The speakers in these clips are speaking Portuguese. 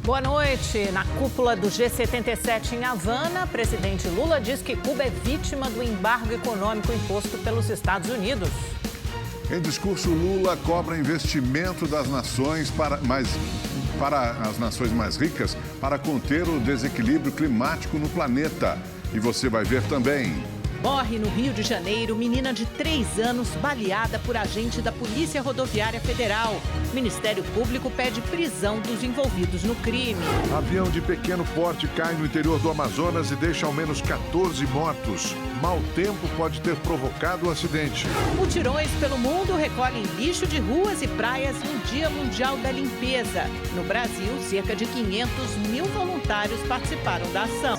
Boa noite. Na cúpula do G77 em Havana, presidente Lula diz que Cuba é vítima do embargo econômico imposto pelos Estados Unidos. Em discurso, Lula cobra investimento das nações para as nações mais ricas para conter o desequilíbrio climático no planeta. E você vai ver também. Morre no Rio de Janeiro menina de 3 anos baleada por agente da Polícia Rodoviária Federal. Ministério Público pede prisão dos envolvidos no crime. Avião de pequeno porte cai no interior do Amazonas e deixa ao menos 14 mortos. Mau tempo pode ter provocado o acidente. Mutirões pelo mundo recolhem lixo de ruas e praias no Dia Mundial da Limpeza. No Brasil, cerca de 500 mil voluntários participaram da ação.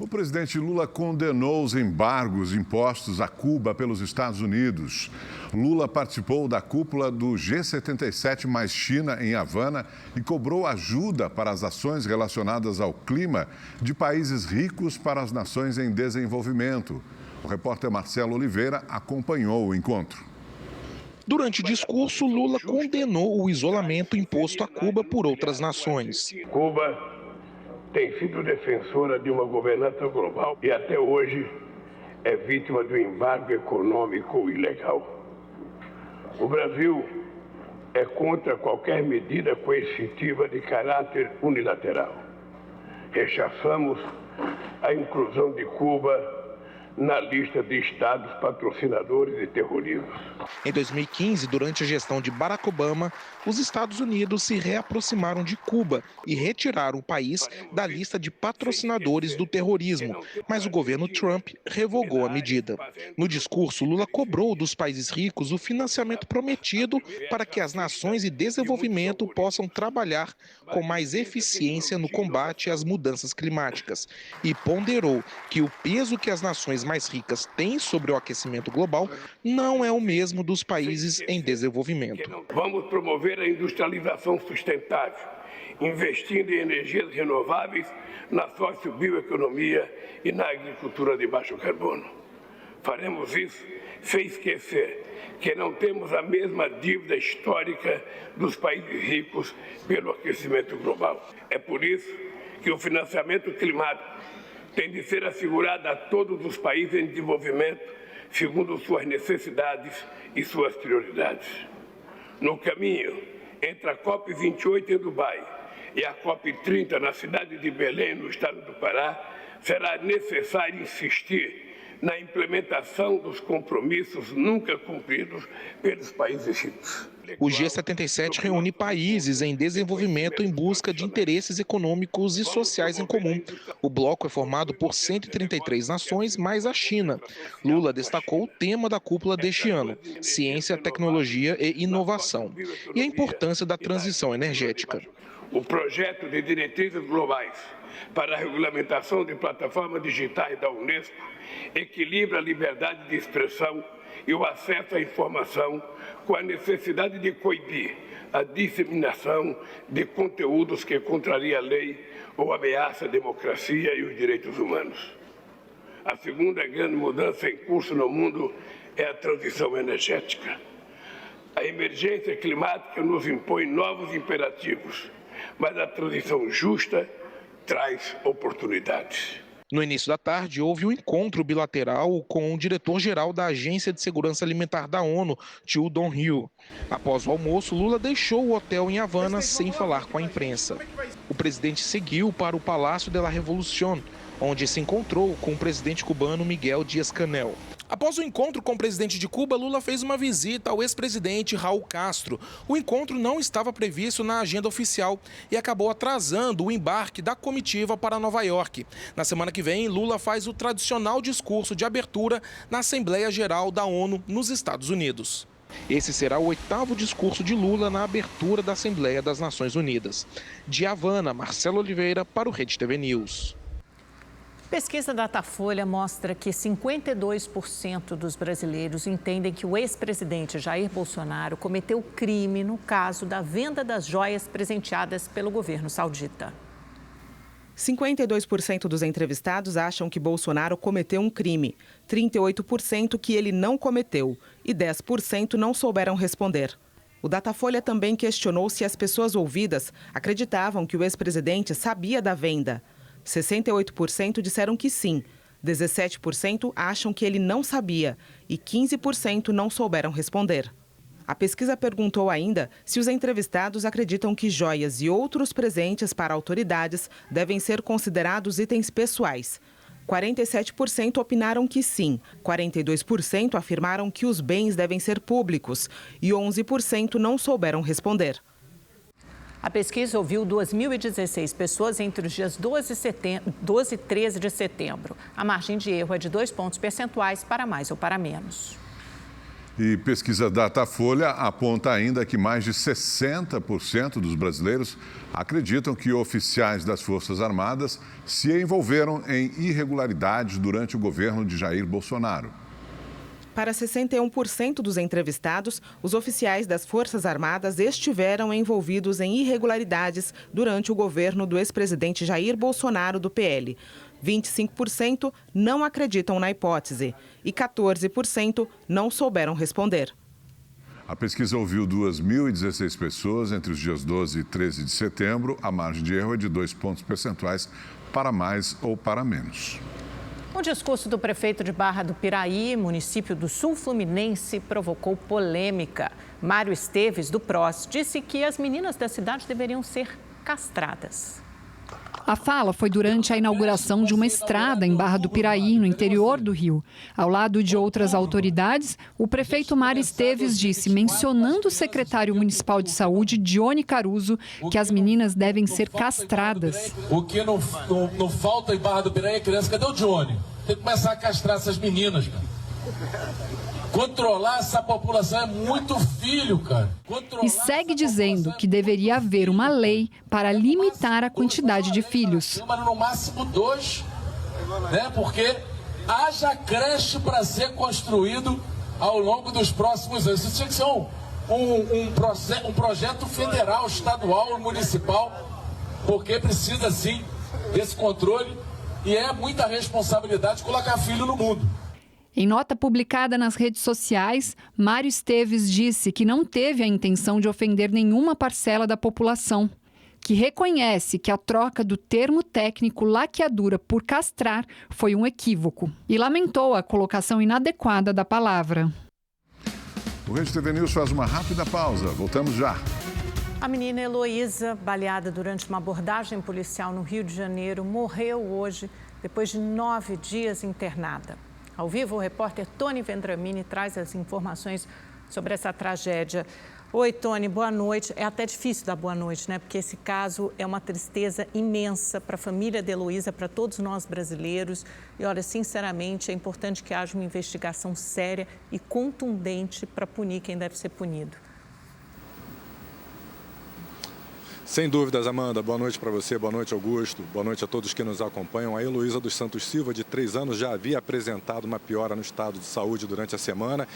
O presidente Lula condenou os embargos impostos a Cuba pelos Estados Unidos. Lula participou da cúpula do G77 mais China em Havana e cobrou ajuda para as ações relacionadas ao clima de países ricos para as nações em desenvolvimento. O repórter Marcelo Oliveira acompanhou o encontro. Durante o discurso, Lula condenou o isolamento imposto a Cuba por outras nações. Cuba tem sido defensora de uma governança global e até hoje é vítima do embargo econômico ilegal. O Brasil é contra qualquer medida coercitiva de caráter unilateral. Rechaçamos a inclusão de Cuba na lista de estados patrocinadores de terrorismo. Em 2015, durante a gestão de Barack Obama, os Estados Unidos se reaproximaram de Cuba e retiraram o país da lista de patrocinadores do terrorismo, mas o governo Trump revogou a medida. No discurso, Lula cobrou dos países ricos o financiamento prometido para que as nações em desenvolvimento possam trabalhar com mais eficiência no combate às mudanças climáticas e ponderou que o peso que as nações mais ricas têm sobre o aquecimento global não é o mesmo dos países em desenvolvimento. Vamos promover a industrialização sustentável, investindo em energias renováveis, na sociobioeconomia e na agricultura de baixo carbono. Faremos isso sem esquecer que não temos a mesma dívida histórica dos países ricos pelo aquecimento global. É por isso que o financiamento climático tem de ser assegurado a todos os países em desenvolvimento, segundo suas necessidades e suas prioridades. No caminho entre a COP28 em Dubai e a COP30 na cidade de Belém, no estado do Pará, será necessário insistir na implementação dos compromissos nunca cumpridos pelos países ricos. O G77 reúne países em desenvolvimento em busca de interesses econômicos e sociais em comum. O bloco é formado por 133 nações, mais a China. Lula destacou o tema da cúpula deste ano: ciência, tecnologia e inovação, e a importância da transição energética. O projeto de diretrizes globais para a regulamentação de plataformas digitais da Unesco equilibra a liberdade de expressão e o acesso à informação com a necessidade de coibir a disseminação de conteúdos que contraria a lei ou ameaça a democracia e os direitos humanos. A segunda grande mudança em curso no mundo é a transição energética. A emergência climática nos impõe novos imperativos, mas a transição justa traz oportunidades. No início da tarde, houve um encontro bilateral com o diretor-geral da Agência de Segurança Alimentar da ONU, Chiu Dong-hyo. Após o almoço, Lula deixou o hotel em Havana sem falar com a imprensa. O presidente seguiu para o Palácio de la Revolución, onde se encontrou com o presidente cubano Miguel Díaz-Canel. Após o encontro com o presidente de Cuba, Lula fez uma visita ao ex-presidente Raul Castro. O encontro não estava previsto na agenda oficial e acabou atrasando o embarque da comitiva para Nova York. Na semana que vem, Lula faz o tradicional discurso de abertura na Assembleia Geral da ONU nos Estados Unidos. Esse será o 8º discurso de Lula na abertura da Assembleia das Nações Unidas. De Havana, Marcelo Oliveira para o Rede TV News. Pesquisa Datafolha mostra que 52% dos brasileiros entendem que o ex-presidente Jair Bolsonaro cometeu crime no caso da venda das joias presenteadas pelo governo saudita. 52% dos entrevistados acham que Bolsonaro cometeu um crime, 38% que ele não cometeu e 10% não souberam responder. O Datafolha também questionou se as pessoas ouvidas acreditavam que o ex-presidente sabia da venda. 68% disseram que sim, 17% acham que ele não sabia e 15% não souberam responder. A pesquisa perguntou ainda se os entrevistados acreditam que joias e outros presentes para autoridades devem ser considerados itens pessoais. 47% opinaram que sim, 42% afirmaram que os bens devem ser públicos e 11% não souberam responder. A pesquisa ouviu 2.016 pessoas entre os dias 12 e 13 de setembro. A margem de erro é de 2 pontos percentuais para mais ou para menos. E pesquisa Datafolha aponta ainda que mais de 60% dos brasileiros acreditam que oficiais das Forças Armadas se envolveram em irregularidades durante o governo de Jair Bolsonaro. Para 61% dos entrevistados, os oficiais das Forças Armadas estiveram envolvidos em irregularidades durante o governo do ex-presidente Jair Bolsonaro, do PL. 25% não acreditam na hipótese e 14% não souberam responder. A pesquisa ouviu 2.016 pessoas entre os dias 12 e 13 de setembro. A margem de erro é de 2 pontos percentuais para mais ou para menos. O discurso do prefeito de Barra do Piraí, município do Sul Fluminense, provocou polêmica. Mário Esteves, do PROS, disse que as meninas da cidade deveriam ser castradas. A fala foi durante a inauguração de uma estrada em Barra do Piraí, no interior do Rio. Ao lado de outras autoridades, o prefeito Mário Esteves disse, mencionando o secretário municipal de saúde, Dione Caruso, que as meninas devem ser castradas. O que não falta em Barra do Piraí é criança. Cadê o Dione? Tem que começar a castrar essas meninas, cara. Controlar essa população é muito filho, cara. E segue dizendo que deveria haver uma lei para limitar a quantidade de filhos. No máximo 2, né? Porque haja creche para ser construído ao longo dos próximos anos. Isso tinha que ser um projeto federal, estadual, municipal, porque precisa, sim, desse controle e é muita responsabilidade colocar filho no mundo. Em nota publicada nas redes sociais, Mário Esteves disse que não teve a intenção de ofender nenhuma parcela da população, que reconhece que a troca do termo técnico laqueadura por castrar foi um equívoco e lamentou a colocação inadequada da palavra. O Rede TV News faz uma rápida pausa. Voltamos já. A menina Heloísa, baleada durante uma abordagem policial no Rio de Janeiro, morreu hoje, depois de 9 dias internada. Ao vivo, o repórter Tony Vendramini traz as informações sobre essa tragédia. Oi, Tony, boa noite. É até difícil dar boa noite, né? Porque esse caso é uma tristeza imensa para a família de Heloísa, para todos nós brasileiros. E, olha, sinceramente, é importante que haja uma investigação séria e contundente para punir quem deve ser punido. Sem dúvidas, Amanda. Boa noite para você, boa noite, Augusto. Boa noite a todos que nos acompanham. A Heloísa dos Santos Silva, de 3 anos, já havia apresentado uma piora no estado de saúde durante a semana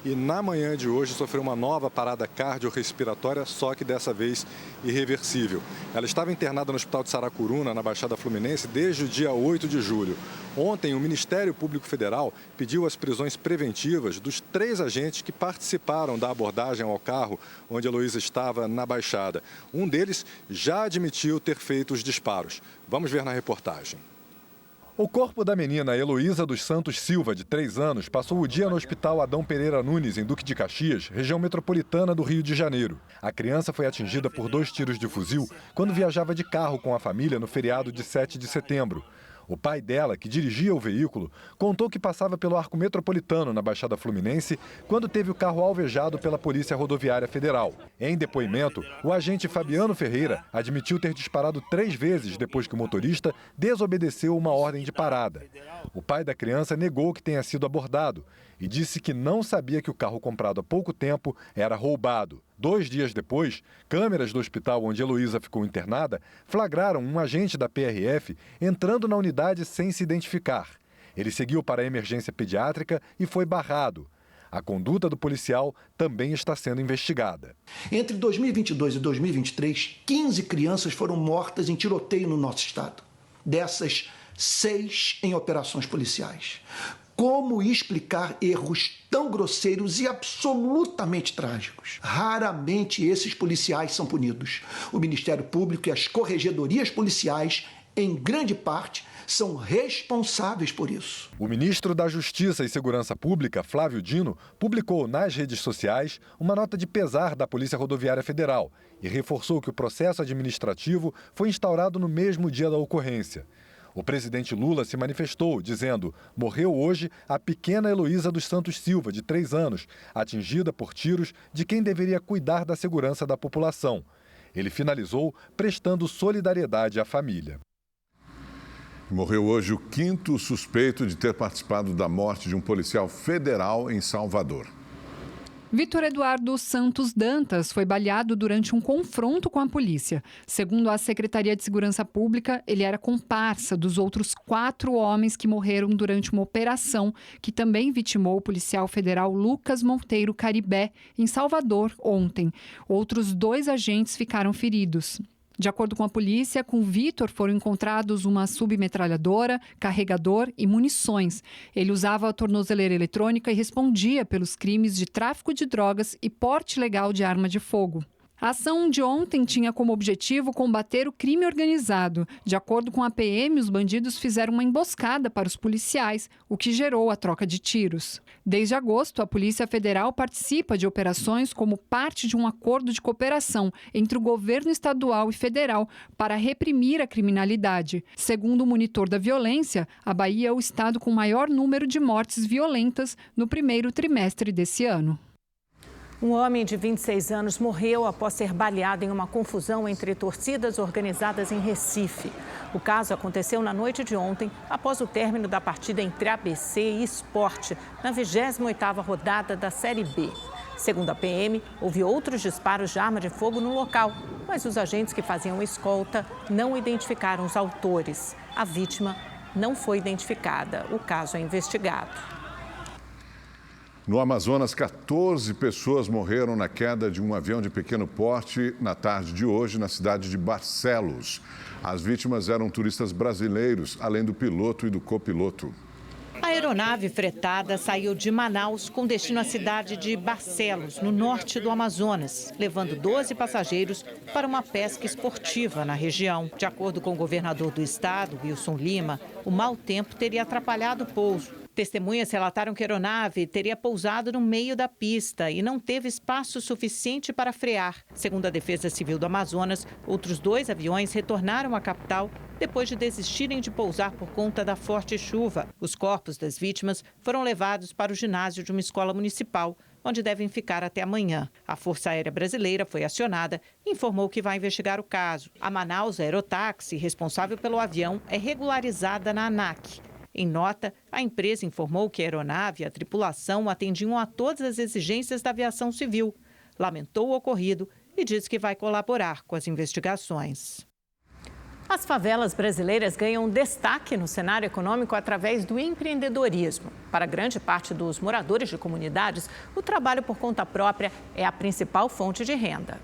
e na manhã de hoje sofreu uma nova parada cardiorrespiratória, só que dessa vez irreversível. Ela estava internada no Hospital de Saracuruna, na Baixada Fluminense, desde o dia 8 de julho. Ontem, o Ministério Público Federal pediu as prisões preventivas dos 3 agentes que participaram da abordagem ao carro onde a Heloísa estava na Baixada. Um deles já admitiu ter feito os disparos. Vamos ver na reportagem. O corpo da menina Heloísa dos Santos Silva, de 3 anos, passou o dia no Hospital Adão Pereira Nunes, em Duque de Caxias, região metropolitana do Rio de Janeiro. A criança foi atingida por 2 tiros de fuzil quando viajava de carro com a família no feriado de 7 de setembro. O pai dela, que dirigia o veículo, contou que passava pelo Arco Metropolitano, na Baixada Fluminense, quando teve o carro alvejado pela Polícia Rodoviária Federal. Em depoimento, o agente Fabiano Ferreira admitiu ter disparado 3 vezes depois que o motorista desobedeceu uma ordem de parada. O pai da criança negou que tenha sido abordado e disse que não sabia que o carro comprado há pouco tempo era roubado. 2 dias depois, câmeras do hospital onde Heloísa ficou internada flagraram um agente da PRF entrando na unidade sem se identificar. Ele seguiu para a emergência pediátrica e foi barrado. A conduta do policial também está sendo investigada. Entre 2022 e 2023, 15 crianças foram mortas em tiroteio no nosso estado. Dessas, 6 em operações policiais. Como explicar erros tão grosseiros e absolutamente trágicos? Raramente esses policiais são punidos. O Ministério Público e as corregedorias policiais, em grande parte, são responsáveis por isso. O ministro da Justiça e Segurança Pública, Flávio Dino, publicou nas redes sociais uma nota de pesar da Polícia Rodoviária Federal e reforçou que o processo administrativo foi instaurado no mesmo dia da ocorrência. O presidente Lula se manifestou, dizendo: morreu hoje a pequena Heloísa dos Santos Silva, de 3 anos, atingida por tiros de quem deveria cuidar da segurança da população. Ele finalizou prestando solidariedade à família. Morreu hoje o 5º suspeito de ter participado da morte de um policial federal em Salvador. Vitor Eduardo Santos Dantas foi baleado durante um confronto com a polícia. Segundo a Secretaria de Segurança Pública, ele era comparsa dos outros 4 homens que morreram durante uma operação que também vitimou o policial federal Lucas Monteiro Caribé, em Salvador, ontem. Outros 2 agentes ficaram feridos. De acordo com a polícia, com Vitor foram encontrados uma submetralhadora, carregador e munições. Ele usava a tornozeleira eletrônica e respondia pelos crimes de tráfico de drogas e porte ilegal de arma de fogo. A ação de ontem tinha como objetivo combater o crime organizado. De acordo com a PM, os bandidos fizeram uma emboscada para os policiais, o que gerou a troca de tiros. Desde agosto, a Polícia Federal participa de operações como parte de um acordo de cooperação entre o governo estadual e federal para reprimir a criminalidade. Segundo o monitor da violência, a Bahia é o estado com maior número de mortes violentas no primeiro trimestre desse ano. Um homem de 26 anos morreu após ser baleado em uma confusão entre torcidas organizadas em Recife. O caso aconteceu na noite de ontem, após o término da partida entre ABC e Sport, na 28ª rodada da Série B. Segundo a PM, houve outros disparos de arma de fogo no local, mas os agentes que faziam escolta não identificaram os autores. A vítima não foi identificada. O caso é investigado. No Amazonas, 14 pessoas morreram na queda de um avião de pequeno porte na tarde de hoje, na cidade de Barcelos. As vítimas eram turistas brasileiros, além do piloto e do copiloto. A aeronave fretada saiu de Manaus com destino à cidade de Barcelos, no norte do Amazonas, levando 12 passageiros para uma pesca esportiva na região. De acordo com o governador do estado, Wilson Lima, o mau tempo teria atrapalhado o pouso. Testemunhas relataram que a aeronave teria pousado no meio da pista e não teve espaço suficiente para frear. Segundo a Defesa Civil do Amazonas, outros 2 aviões retornaram à capital depois de desistirem de pousar por conta da forte chuva. Os corpos das vítimas foram levados para o ginásio de uma escola municipal, onde devem ficar até amanhã. A Força Aérea Brasileira foi acionada e informou que vai investigar o caso. A Manaus Aerotáxi, responsável pelo avião, é regularizada na ANAC. Em nota, a empresa informou que a aeronave e a tripulação atendiam a todas as exigências da aviação civil, lamentou o ocorrido e disse que vai colaborar com as investigações. As favelas brasileiras ganham destaque no cenário econômico através do empreendedorismo. Para grande parte dos moradores de comunidades, o trabalho por conta própria é a principal fonte de renda.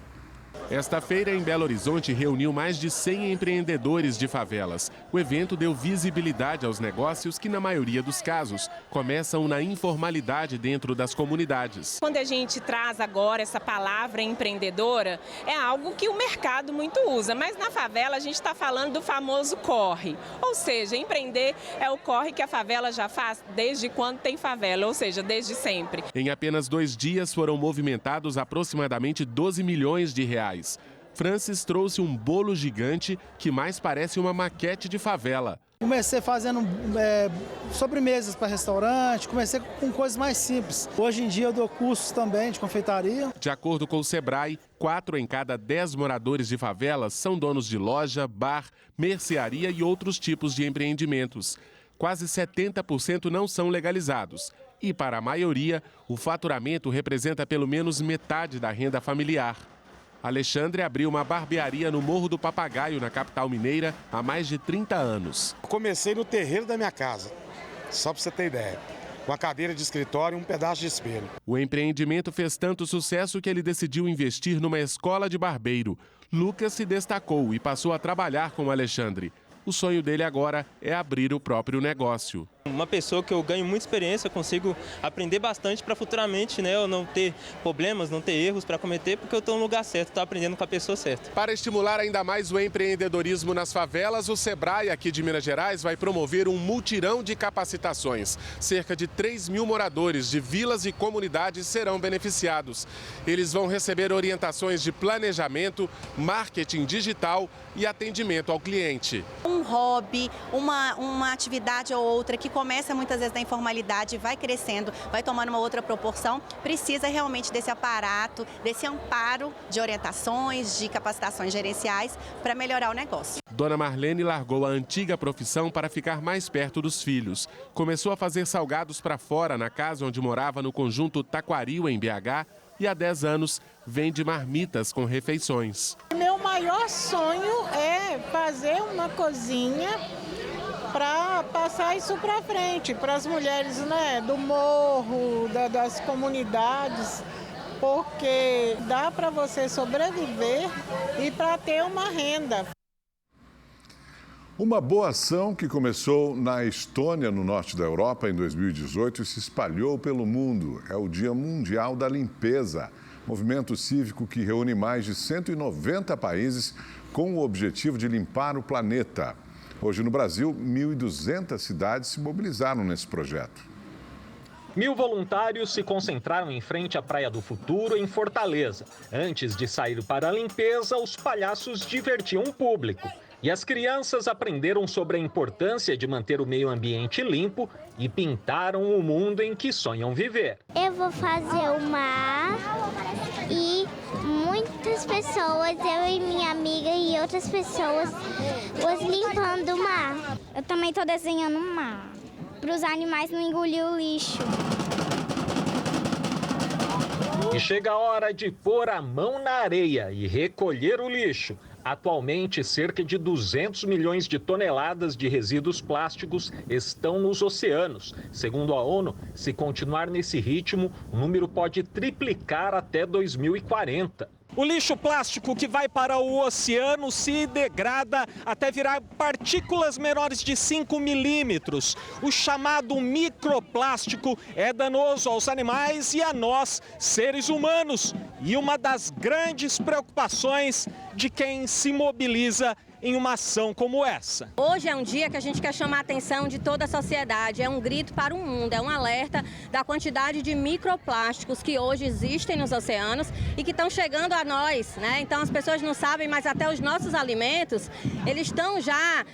Esta feira em Belo Horizonte reuniu mais de 100 empreendedores de favelas. O evento deu visibilidade aos negócios que, na maioria dos casos, começam na informalidade dentro das comunidades. Quando a gente traz agora essa palavra empreendedora, é algo que o mercado muito usa, mas na favela a gente está falando do famoso corre. Ou seja, empreender é o corre que a favela já faz desde quando tem favela, ou seja, desde sempre. Em apenas 2 dias foram movimentados aproximadamente 12 milhões de reais. Francis trouxe um bolo gigante que mais parece uma maquete de favela. Comecei fazendo sobremesas para restaurante, comecei com coisas mais simples. Hoje em dia eu dou cursos também de confeitaria. De acordo com o Sebrae, 4 em cada 10 moradores de favelas são donos de loja, bar, mercearia e outros tipos de empreendimentos. Quase 70% não são legalizados. E para a maioria, o faturamento representa pelo menos metade da renda familiar. Alexandre abriu uma barbearia no Morro do Papagaio, na capital mineira, há mais de 30 anos. Comecei no terreiro da minha casa, só para você ter ideia. Com a cadeira de escritório e um pedaço de espelho. O empreendimento fez tanto sucesso que ele decidiu investir numa escola de barbeiro. Lucas se destacou e passou a trabalhar com Alexandre. O sonho dele agora é abrir o próprio negócio. Uma pessoa que eu ganho muita experiência, consigo aprender bastante para futuramente, eu não ter problemas, não ter erros para cometer, porque eu estou no lugar certo, estou aprendendo com a pessoa certa. Para estimular ainda mais o empreendedorismo nas favelas, o Sebrae aqui de Minas Gerais vai promover um mutirão de capacitações. Cerca de 3 mil moradores de vilas e comunidades serão beneficiados. Eles vão receber orientações de planejamento, marketing digital e atendimento ao cliente. Um hobby, uma atividade ou outra que começa muitas vezes na informalidade, vai crescendo, vai tomando uma outra proporção, precisa realmente desse aparato, desse amparo de orientações, de capacitações gerenciais para melhorar o negócio. Dona Marlene largou a antiga profissão para ficar mais perto dos filhos. Começou a fazer salgados para fora na casa onde morava no conjunto Taquaril, em BH, e há 10 anos vende marmitas com refeições. Meu maior sonho é fazer uma cozinha para passar isso para frente, para as mulheres, do morro, das comunidades, porque dá para você sobreviver e para ter uma renda. Uma boa ação que começou na Estônia, no norte da Europa, em 2018 e se espalhou pelo mundo. É o Dia Mundial da Limpeza, movimento cívico que reúne mais de 190 países com o objetivo de limpar o planeta. Hoje no Brasil, 1.200 cidades se mobilizaram nesse projeto. 1000 voluntários se concentraram em frente à Praia do Futuro, em Fortaleza. Antes de sair para a limpeza, os palhaços divertiam o público. E as crianças aprenderam sobre a importância de manter o meio ambiente limpo e pintaram o mundo em que sonham viver. Eu vou fazer o mar e muitas pessoas, eu e minha amiga e outras pessoas, limpando o mar. Eu também estou desenhando o mar, para os animais não engolir o lixo. E chega a hora de pôr a mão na areia e recolher o lixo. Atualmente, cerca de 200 milhões de toneladas de resíduos plásticos estão nos oceanos. Segundo a ONU, se continuar nesse ritmo, o número pode triplicar até 2040. O lixo plástico que vai para o oceano se degrada até virar partículas menores de 5 milímetros. O chamado microplástico é danoso aos animais e a nós, seres humanos. E uma das grandes preocupações de quem se mobiliza em uma ação como essa. Hoje é um dia que a gente quer chamar a atenção de toda a sociedade, é um grito para o mundo, é um alerta da quantidade de microplásticos que hoje existem nos oceanos e que estão chegando a nós, Então as pessoas não sabem, mas até os nossos alimentos, eles estão já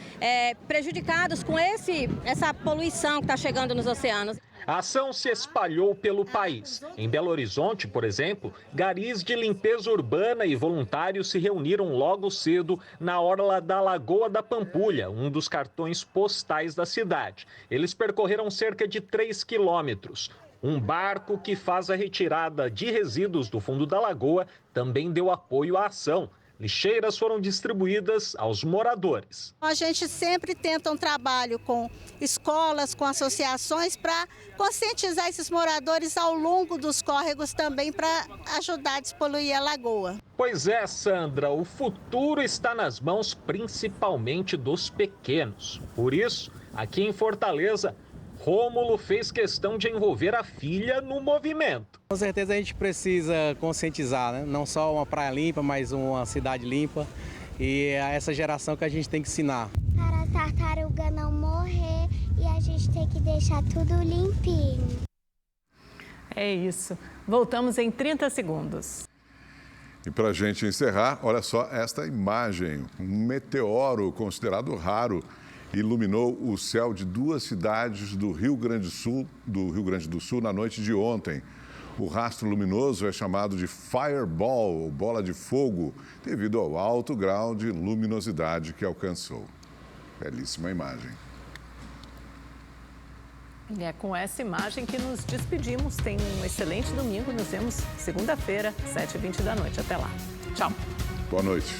prejudicados com essa poluição que está chegando nos oceanos. A ação se espalhou pelo país. Em Belo Horizonte, por exemplo, garis de limpeza urbana e voluntários se reuniram logo cedo na orla da Lagoa da Pampulha, um dos cartões postais da cidade. Eles percorreram cerca de 3 quilômetros. Um barco que faz a retirada de resíduos do fundo da lagoa também deu apoio à ação. Lixeiras foram distribuídas aos moradores. A gente sempre tenta um trabalho com escolas, com associações para conscientizar esses moradores ao longo dos córregos também para ajudar a despoluir a lagoa. Pois é, Sandra, o futuro está nas mãos principalmente dos pequenos. Por isso, aqui em Fortaleza, Rômulo fez questão de envolver a filha no movimento. Com certeza a gente precisa conscientizar, não só uma praia limpa, mas uma cidade limpa. E é essa geração que a gente tem que ensinar. Para a tartaruga não morrer e a gente tem que deixar tudo limpinho. É isso. Voltamos em 30 segundos. E para a gente encerrar, olha só esta imagem. Um meteoro considerado raro iluminou o céu de 2 cidades do Rio Grande do Sul na noite de ontem. O rastro luminoso é chamado de Fireball, ou bola de fogo, devido ao alto grau de luminosidade que alcançou. Belíssima imagem. E é com essa imagem que nos despedimos. Tenha um excelente domingo. Nos vemos segunda-feira, 7h20 da noite. Até lá. Tchau. Boa noite.